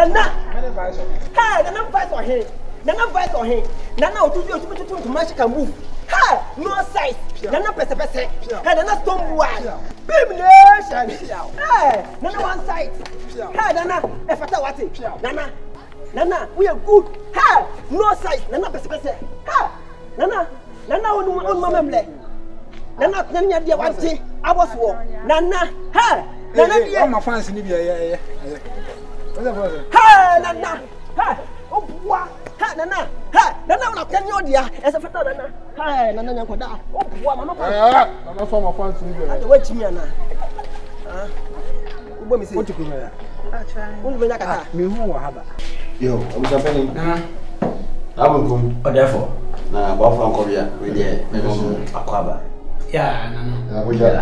Nana. Hey, Nana fight for him. Nana fight for him. Nana will do you to magic and move. Hey, no size. Nana pese. Hey, Nana stone wide. Bim nation. Hey, Nana one side. Hey, Nana, if I tell what it. Nana, we are good. Hey, no size. Nana pese. Hey, Nana on mamemle. Nana dia one thing. I was war. Nana, hey, Nana, my fans in Libya. Hey, Nana, hey, oh, what? Hey, Nana, Nana, can you dear? As a father, Nana, hey, Nana, oh, what, Mamma, I'm not from my fans in Libya. Wait to me, Nana. What you come here? Me who have yo, I'm happening. I'm going to therefore. Now, Bob from Korea, we did Aquaba. Yeah, no. We did.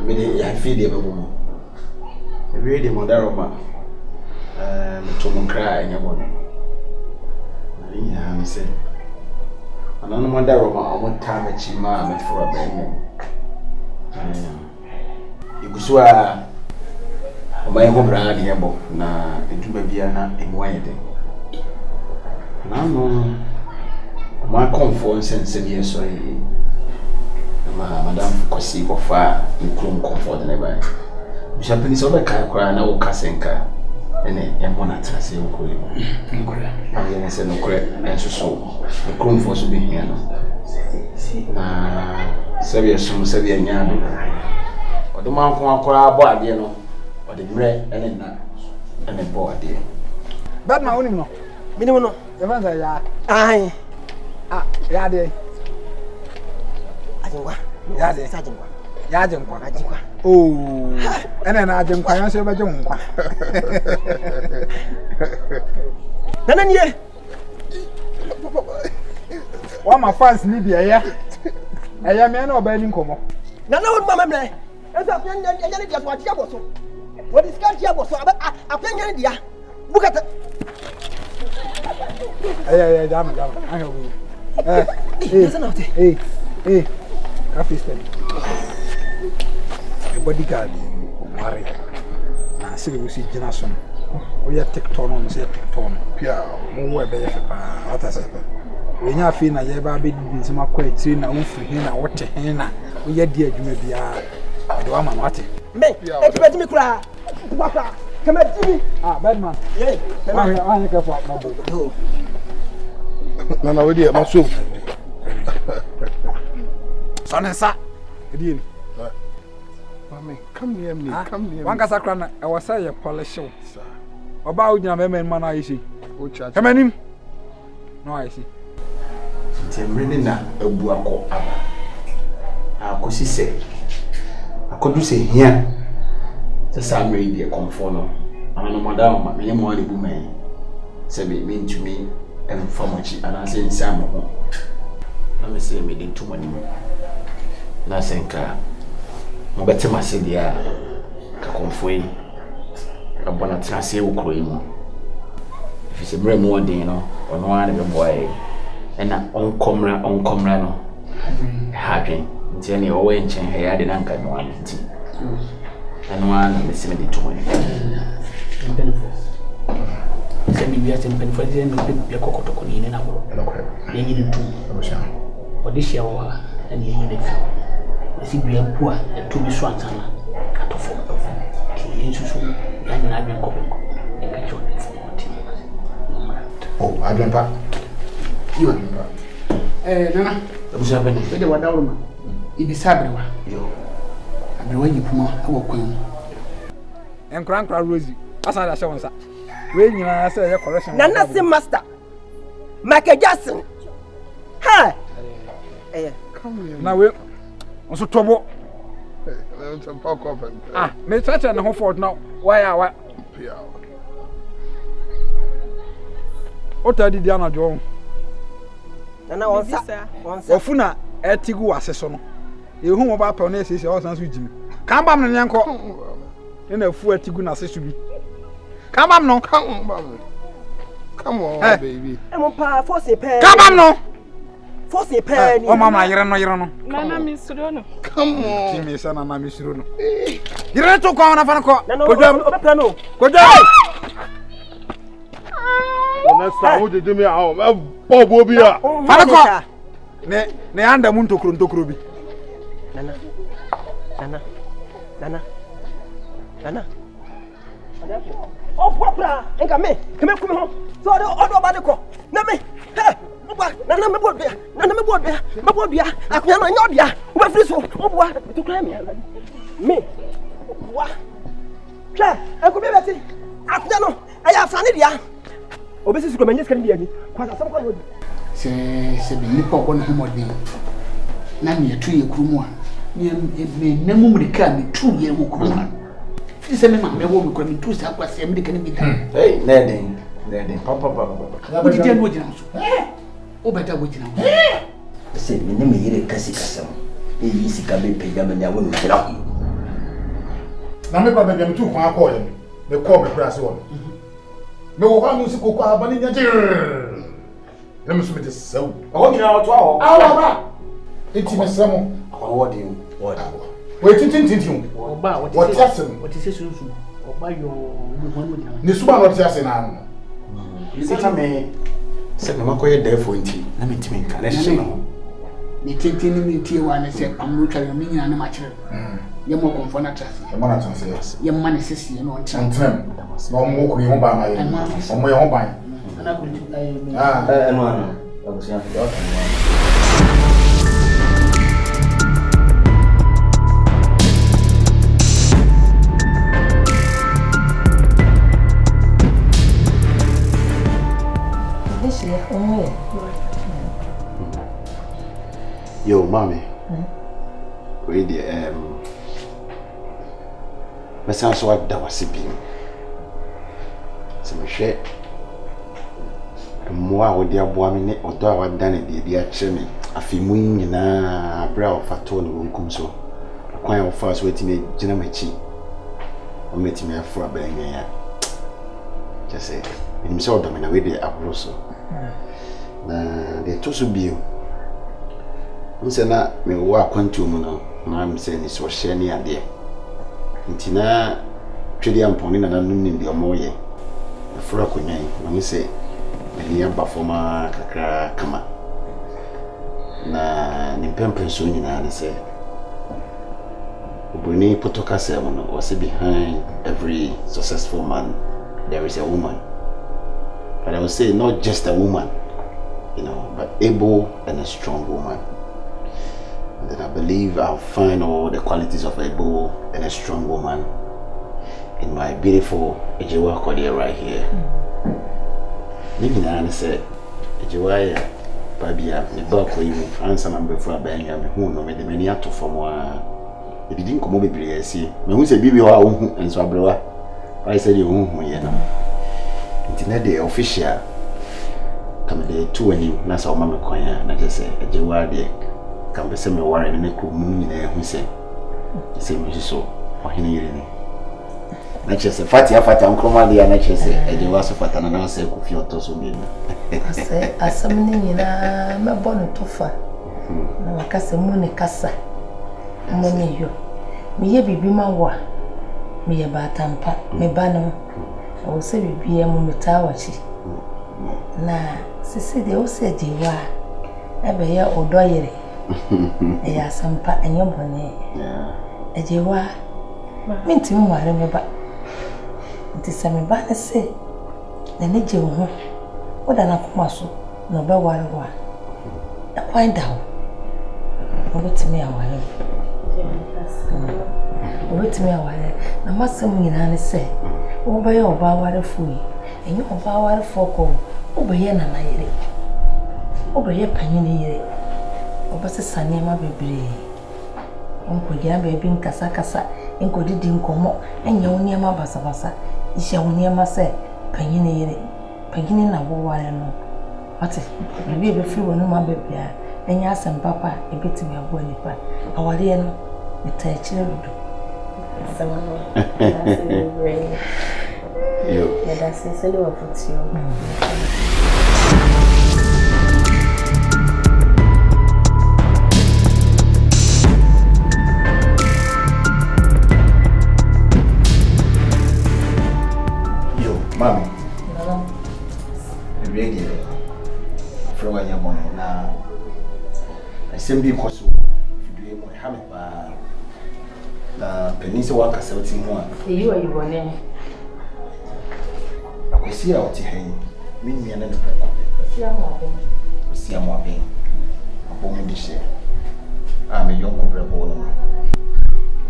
We did feed the woman. We read the Modaroma. To Munkra in your body. I said, and on Modaroma, I want time at Chima for a bang. You go so my home brand here, na into Babiana in Wayde. Now, no, my comfort and severe so Madame Kosi go far in Chrome comfort and ever. Bishop is over Kaya, now Kasenka, and a monitor say, I'm going to say no correct and so the Chrome force will be here. Severe soon, severe Yan. Or the man come out about, you know. The bread and the board, dear. But my own minimum. The ones I Aye. Yadi. Yadi. Oh, and then I didn't quite answer by John. Then, yeah. What my fans need here. I am an obeying Como. No, Mamma. As a friend, and just what you was. What is can't you was so? I think idea. Look at it. Hey, damn, I have you. Hey, coffee steady. A bodyguard, Mary. I see we see Jenison. We are TikTok on, say TikTok. Yeah, more better. What I said. We have been a year baby in some quite soon. I won't free him. What to him? We are dear, you may be a drama. What? Me, expect me cry. Come at me. Bad man. Yeah, I go for my book. No, we did my soup. Son and sa. Come near me. Come near me. One Casacran, I was say a polish show. About your men, man, I see. Come in. No, I see. Temrina a buako. I could say, I could say here. The same may comfort. I'm a madam, my name was the woman. Say, mean to me, and for much, and I say, Sam. Let me say, me did too many. Nothing, car. No better, my city, a comfort. A bonnet, if it's a very more dinner, or one of the boy, and on comrade, no happy. Jenny always change her head and can one. And one is 72. Send me a temple for the end of the cocoa in an hour. They needed two. But this year, and you need a few. I see we are poor and to be swans and cut off. And I've been coping. Oh, I don't pack. You are Nana, what's happening? But they were down. It is happening. I've been waiting for more. I will come. And Crankra Rosie, as I show us. When you are saying a correction, Nana, master. Michael Jackson. Hi. Come here. Now, we're also trouble. May touch and home for now. Why are what I did, Diana Joe? Nana, once, Ofuna, Etigu Assesson. You whom about Ponies is your son's with you. Come on, Yanko. In a full Etigun accessory. Come on, no, come on, baby. I'm on par for a pair. Come on, no. force a penny. Oh, Mama, you're no. Nana Misrono. Come on. Give me son and I'm Misrono. You're not to call on a fan call. No, Go down. Next time, what did you do? Bob will be a Fanako. Ne anda muntu krunto krubi. Nana. Oh, Papa, and come here. Come home. So I don't about the call. Name. Hey, Nana, my boy, I can't know ya. What is so? What to claim me? What? I could be better. I don't know. I have found it. Obesi ko menye skani biani kwa asam kwa wodi se be nipa ko no homodi na me tu ye krumu a me namu mrika me tu ye wo krumu a fi se me ma me wo me krumu tu sa kwa se mrika ne bi da Hey, Nedin, papa. wo di dia no gina so o beta wo gina se me ne me yire kasi kasam e yi sika be pega me nya wo no gina na me pa be me tu kwa akọ ye me call me press wo me wo kwa music ko kwa bani nya jir na me so me de saw Oh, you know to our. ba enti me samo What do you? we tintin oba what testing what is sunsun oba yo me wonu gina ni suba no tiase na no Sita me se me makoye there for nti na me ntimi nka na hye no ni tintin ni tie wa ne se amru twa yo me nyina na ma kire ye mo konfo na trase e mana chance ye ma ne sesi no ntra ntem na mo ko yi ho ba ma ye mo ye ho ban ana ko ai me no abusia yo Yo, mommy. We the me sound so da wase bi. Se me hwe mo a wo de aboa me ne odo a wada na bi a kire me afi mu nyina abra o fato no wonkum so kwan o fa so etime gina machi o metime afro abanya ya just say ni me so do me na we de abro so na de to so bio nse na me wo akwantu mu no na me se ni so hye ni ade ntina twedi amponi na nanum ni de omoye afro akonyan na me se me ni aba foma kakra kama na ni pempen so nyina ne se obuni potoka se mo no was behind every successful man there is a woman, but I would say not just a woman, you know, but able and a strong woman. And then I believe I'll find all the qualities of able and a strong woman in my beautiful Ejiwa Kodia right here. Maybe I said, Ejiwa, Babia, the bulk of you, answer number for Benjamin, who no made the many out of one. If you didn't come over, I see. Me who say, Bibi, and so I said, you know. Internet the official come the two and you, that's our mamma coin, and I just say, Ejiwa, come be semi warren and make moon there, who say, the same as you saw, or he na chese fati afata nkromali ya na chese ejewa so fata na say ku fi otoso mi ase asamni nyina mebo no tofa na wakase mu ne kasa mo ne yo mi ye bibi ma wa mi ye batampa me ba no o se bibi ya mu metawachi na sisi de o se jewa ebe ya odoyere e ya sampa enyo bone ejewa minti mu ware me ba nti se me ba na se na ne je ho oda na koma so na be ware wa da kwan da o betimi aware o betimi aware na masem nyina ne se o ba ye oba ware fuyi enyo oba ware foko o be ye na na yire o be ye panyi yire o ba se sane ma bebre onko gira be bi nkasa kasa enko didi nkomo enya woni ama basa basa isha woni ama se panyi ne yire panyi na wo ware no ate bibi be free wonu ma bebia enya asem papa ebetimi abo nipa aware no meta chire rudu sama no yo ya da se se lo futio Mami. Ready. From where you're born now. I simply cause you do my hammer. Peninsula work as 71. You are you one. I could see out here. Me and another. See, I'm walking. A woman this year. I'm a young couple.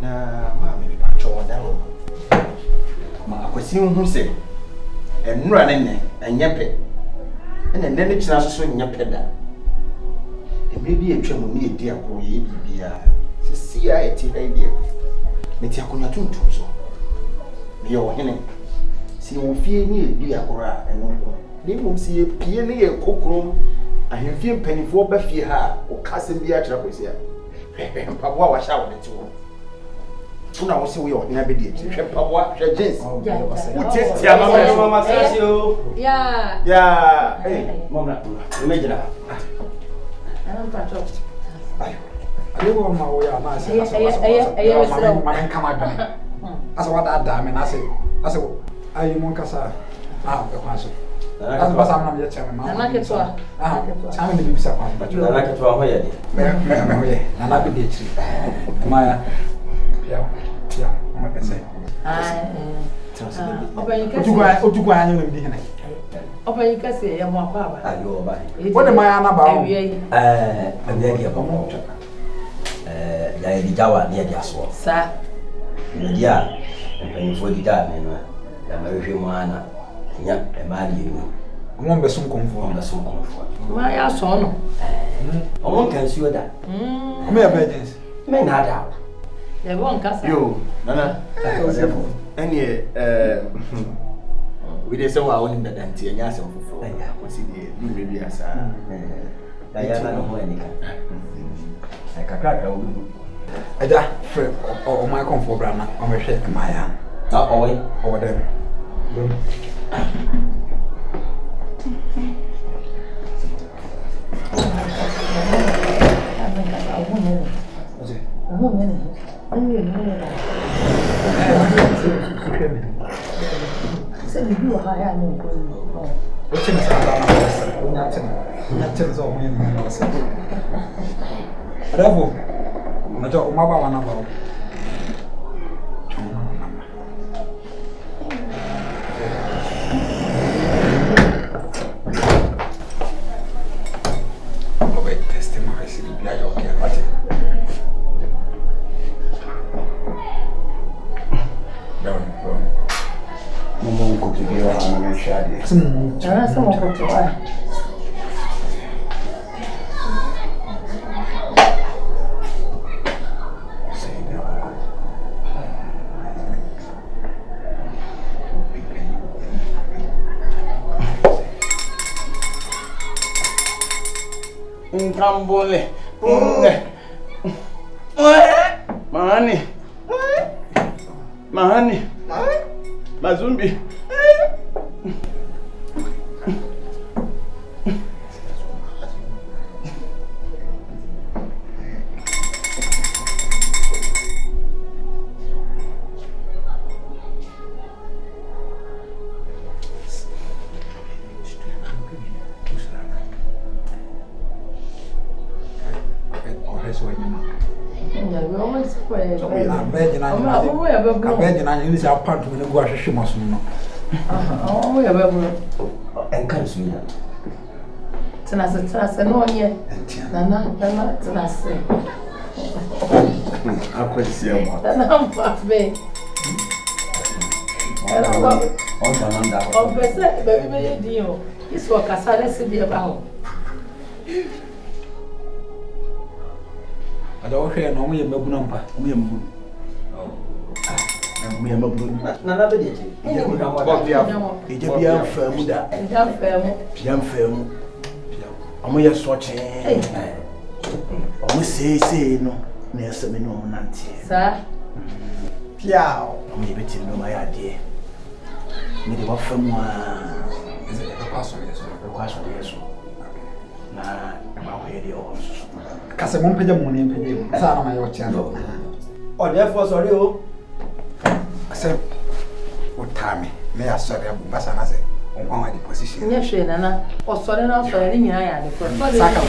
Now, Mammy, patch all down. I could see who say, and running and yapping. And then it's not so in your pedal. It may be a tremor near dear boy, see, I idea. Metiakuna tuntumso. Yo hene. Si wo fie ni edi akora eno. Ni mum si pie ne ye kokrom. Ahemfie mpanifo ba fie ha. O kase bi a kira kwesi a. Mpaboa wa sha wo ne tiwo. Tuna wo se wo yo na be di eti. Hwe mpaboa, hwe jeans. Wo testi ama mama sasi o. Ya. Ya. Mama. Imagine. Ana mpacho. Ayo. Ayo ma wo ya ma se ma kama dane asa wada da me na se asa ayi mon kasa be kwaso asa basa na me chama ma na ketwa chama ni bibisa kwa na ketwa ho ye me ho ye na na bi de chi ma ya ma pese otugo anyo na bi hene opa yi kase ya mo akwa ba ayo ba wo de ma ya na ba o abia ki ko mo ya di jawa ni dia so sa ni dia mpanyifo di da me no ya ma hwe mu ana nya e ma di ni mo mbe sum konfo ma ya so no o mo kan si oda o me emergency me na da ya bo nkasa yo nana eni we dey say wa woni da danti enya asem fofo ko si di ni bi asa da ya na no ho enika I can't crack out. I just or my comfort brana on my shake my hand. Not away or whatever. Bravo. Unajua umaba wana bao. Obe teste mais se bia yo que bate. Down. Mamãe conseguiu a minha chave. Sim. Ah, só um pouco. Kambole, Mahani, Mazumbi. You say apart from the Guash Shimas. Oh, we have ever encouraged. Tenacity, no, yet. Nana, tenacity. I could see a month. I'm fast, babe. Oh, baby, dear. This work as I let be about. I don't hear no me a number. We have a good another day. It's firm that young firm. I'm just watching. I say no, near some no nancy. Sir, Piao, maybe to know my idea. Maybe what from one is it a question? Yes, now, I'm here the horse. Casamon Pedamon, Sana, my channel. Oh, therefore, sorry. I said, what time? me ya sorry abu basa na se on kwa wa the position nye hwe nana osore na osore ni nyina ya de ko saka